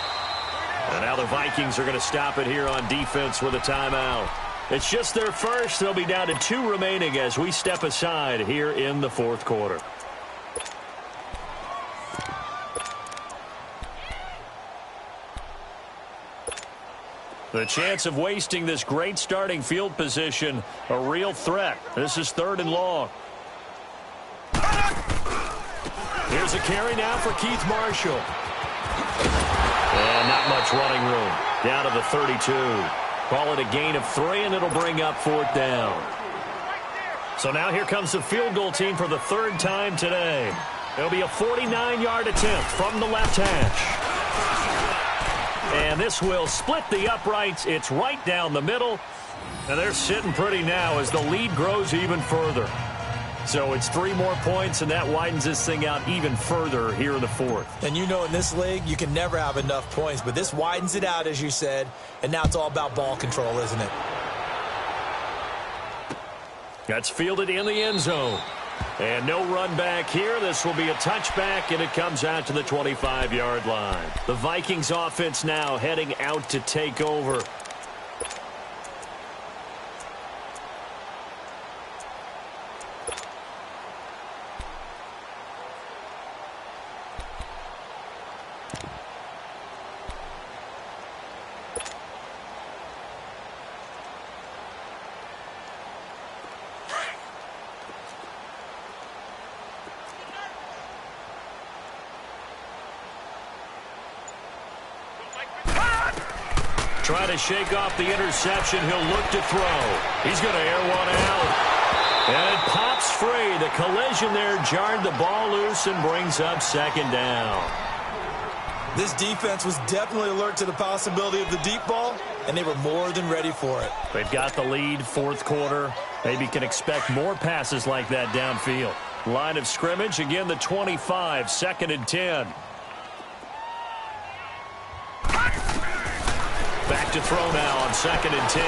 And now the Vikings are going to stop it here on defense with a timeout. It's just their first. They'll be down to 2 remaining as we step aside here in the 4th quarter. The chance of wasting this great starting field position, a real threat. This is 3rd and long. Here's a carry now for Keith Marshall. And not much running room. Down to the 32. Call it a gain of 3, and it'll bring up 4th down. So now here comes the field goal team for the 3rd time today. It'll be a 49-yard attempt from the left hash. And this will split the uprights. It's right down the middle. And they're sitting pretty now as the lead grows even further. So it's 3 more points, and that widens this thing out even further here in the 4th. And you know in this league, you can never have enough points. But this widens it out, as you said. And now it's all about ball control, isn't it? That's fielded in the end zone. And no run back here. This will be a touchback, and it comes out to the 25-yard line. The Vikings offense now heading out to take over. Trying to shake off the interception. He'll look to throw. He's going to air one out. And it pops free. The collision there jarred the ball loose and brings up 2nd down. This defense was definitely alert to the possibility of the deep ball, and they were more than ready for it. They've got the lead, 4th quarter. Maybe can expect more passes like that downfield. Line of scrimmage, again the 25, 2nd and 10. Back to throw now on 2nd and 10.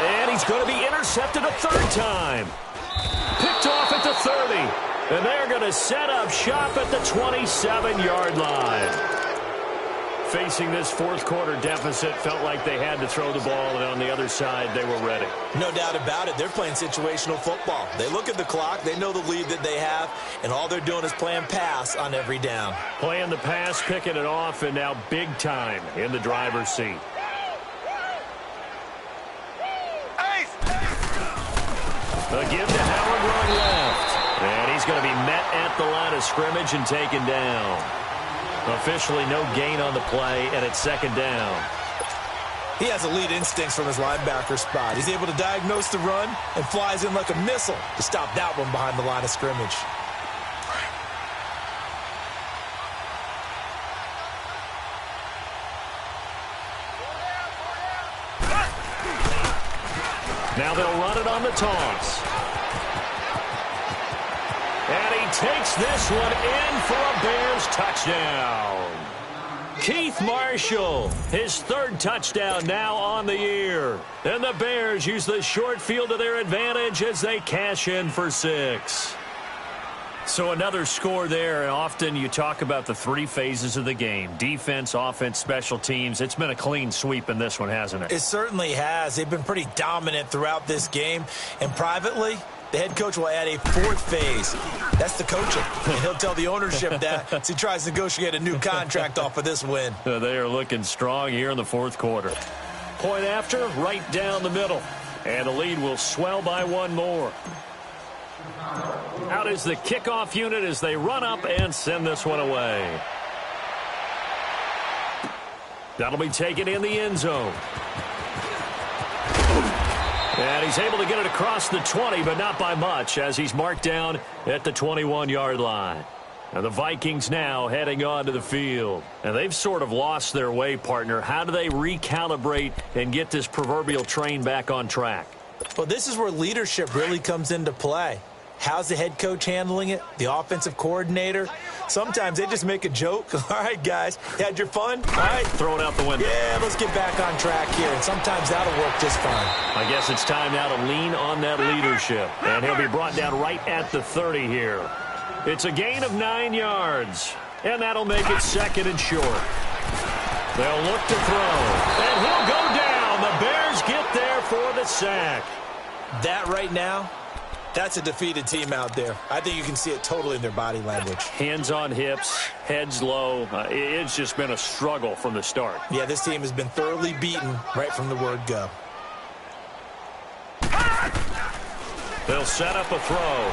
And he's going to be intercepted a 3rd time. Picked off at the 30. And they're going to set up shop at the 27-yard line. Facing this 4th quarter deficit, felt like they had to throw the ball, and on the other side, they were ready. No doubt about it. They're playing situational football. They look at the clock. They know the lead that they have, and all they're doing is playing pass on every down. Playing the pass, picking it off, and now big time in the driver's seat. A give to Howard run left. And he's going to be met at the line of scrimmage and taken down. Officially no gain on the play, and it's 2nd down. He has elite instincts from his linebacker spot. He's able to diagnose the run and flies in like a missile to stop that one behind the line of scrimmage. Now they'll run it on the toss. And he takes this one in for a Bears touchdown. Keith Marshall, his 3rd touchdown now on the year. And the Bears use the short field to their advantage as they cash in for 6. So another score there, and often you talk about the three phases of the game: defense, offense, special teams. It's been a clean sweep in this one, hasn't it? It certainly has. They've been pretty dominant throughout this game. And privately, the head coach will add a fourth phase. That's the coaching. And he'll tell the ownership that as he tries to negotiate a new contract off of this win. They are looking strong here in the fourth quarter. Point after, right down the middle. And the lead will swell by one more. Out is the kickoff unit as they run up and send this one away. That'll be taken in the end zone. And he's able to get it across the 20, but not by much, as he's marked down at the 21-yard line. And the Vikings now heading onto the field. And they've sort of lost their way, partner. How do they recalibrate and get this proverbial train back on track? Well, this is where leadership really comes into play. How's the head coach handling it? The offensive coordinator? Sometimes they just make a joke. All right, guys, had your fun? All right. Throw it out the window. Yeah, let's get back on track here. And sometimes that'll work just fine. I guess it's time now to lean on that leadership. And he'll be brought down right at the 30 here. It's a gain of 9 yards. And that'll make it second and short. They'll look to throw. And he'll go down. The Bears get there for the sack. That right now, that's a defeated team out there. I think you can see it totally in their body language. Hands on hips, heads low. It's just been a struggle from the start. Yeah, this team has been thoroughly beaten right from the word go. They'll set up a throw.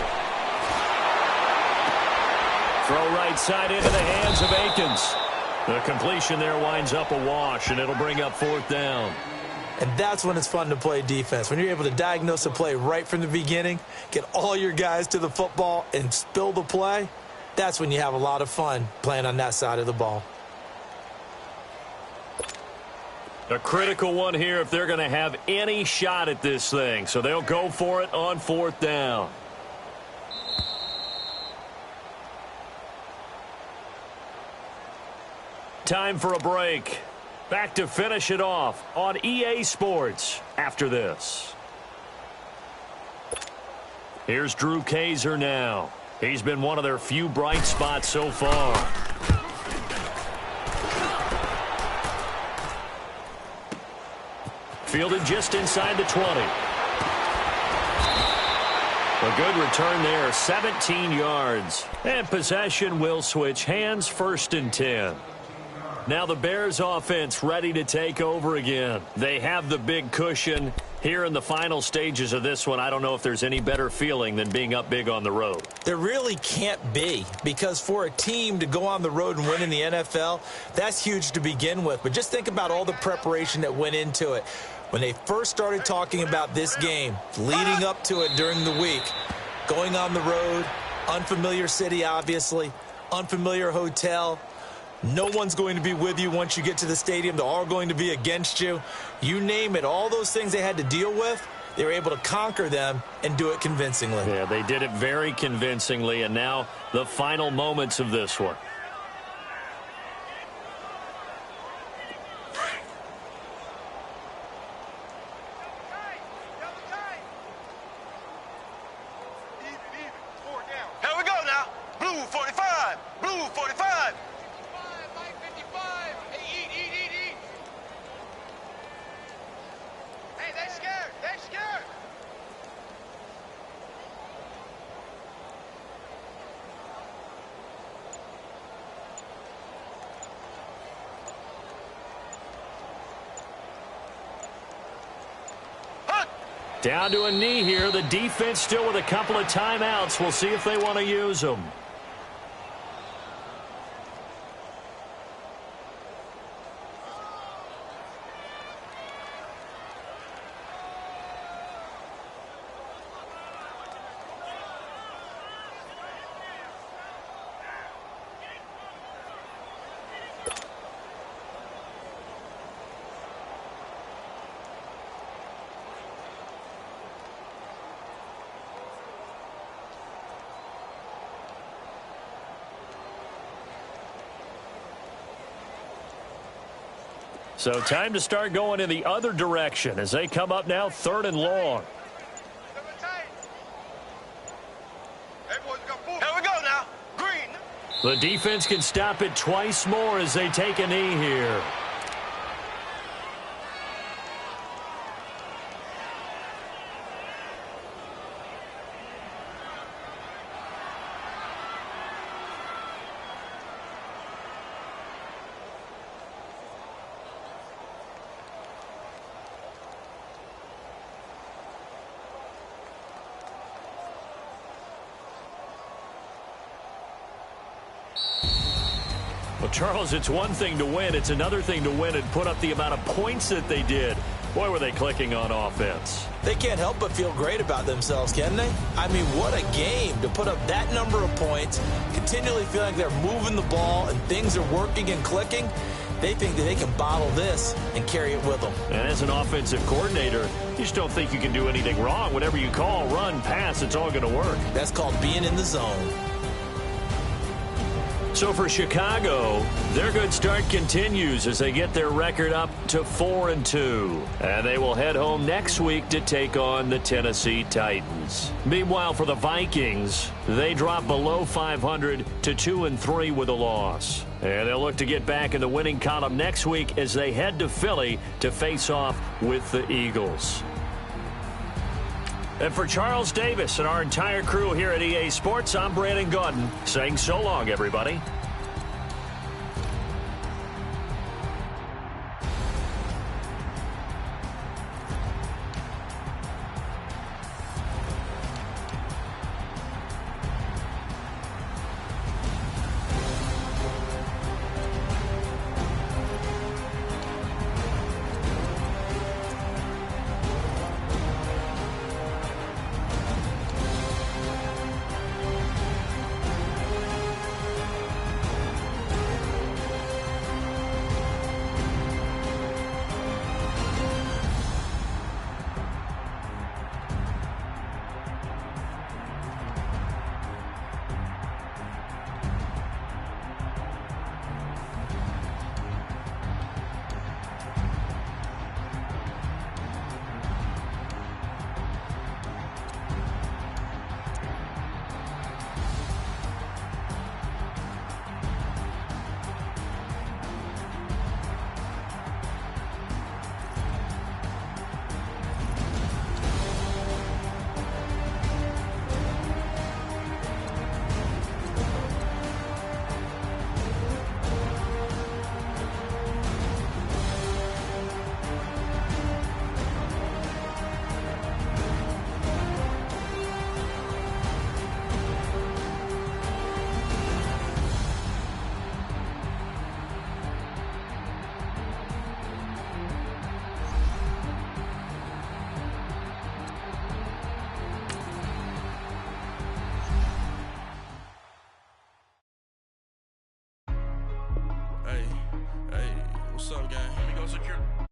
Throw right side into the hands of Akins. The completion there winds up a wash, and it'll bring up fourth down. And that's when it's fun to play defense. When you're able to diagnose a play right from the beginning, get all your guys to the football and spill the play, that's when you have a lot of fun playing on that side of the ball. A critical one here if they're going to have any shot at this thing. So they'll go for it on fourth down. Time for a break. Back to finish it off on EA Sports after this. Here's Drew Kaiser now. He's been one of their few bright spots so far. Fielded just inside the 20. A good return there, 17 yards. And possession will switch hands, first and 10. Now the Bears offense ready to take over again. They have the big cushion. Here in the final stages of this one, I don't know if there's any better feeling than being up big on the road. There really can't be, because for a team to go on the road and win in the NFL, that's huge to begin with. But just think about all the preparation that went into it. When they first started talking about this game, leading up to it during the week, going on the road, unfamiliar city, obviously, unfamiliar hotel. No one's going to be with you once you get to the stadium. They're all going to be against you. You name it, all those things they had to deal with, they were able to conquer them and do it convincingly. Yeah, they did it very convincingly, and now the final moments of this one. Here we go now. Blue 45. Blue 45. Hey, they're scared. They're scared. Down to a knee here. The defense still with a couple of timeouts. We'll see if they want to use them. So time to start going in the other direction as they come up now, third and long. Here we go now. The defense can stop it twice more as they take a knee here. Well, Charles, it's one thing to win. It's another thing to win and put up the amount of points that they did. Boy, were they clicking on offense. They can't help but feel great about themselves, can they? I mean, what a game to put up that number of points, continually feel like they're moving the ball and things are working and clicking. They think that they can bottle this and carry it with them. And as an offensive coordinator, you just don't think you can do anything wrong. Whatever you call, run, pass, it's all going to work. That's called being in the zone. So for Chicago, their good start continues as they get their record up to 4-2. And they will head home next week to take on the Tennessee Titans. Meanwhile, for the Vikings, they drop below 500 to 2-3 with a loss. And they'll look to get back in the winning column next week as they head to Philly to face off with the Eagles. And for Charles Davis and our entire crew here at EA Sports, I'm Brandon Gaudin saying so long, everybody. Hey, what's up, gang? Let me go secure.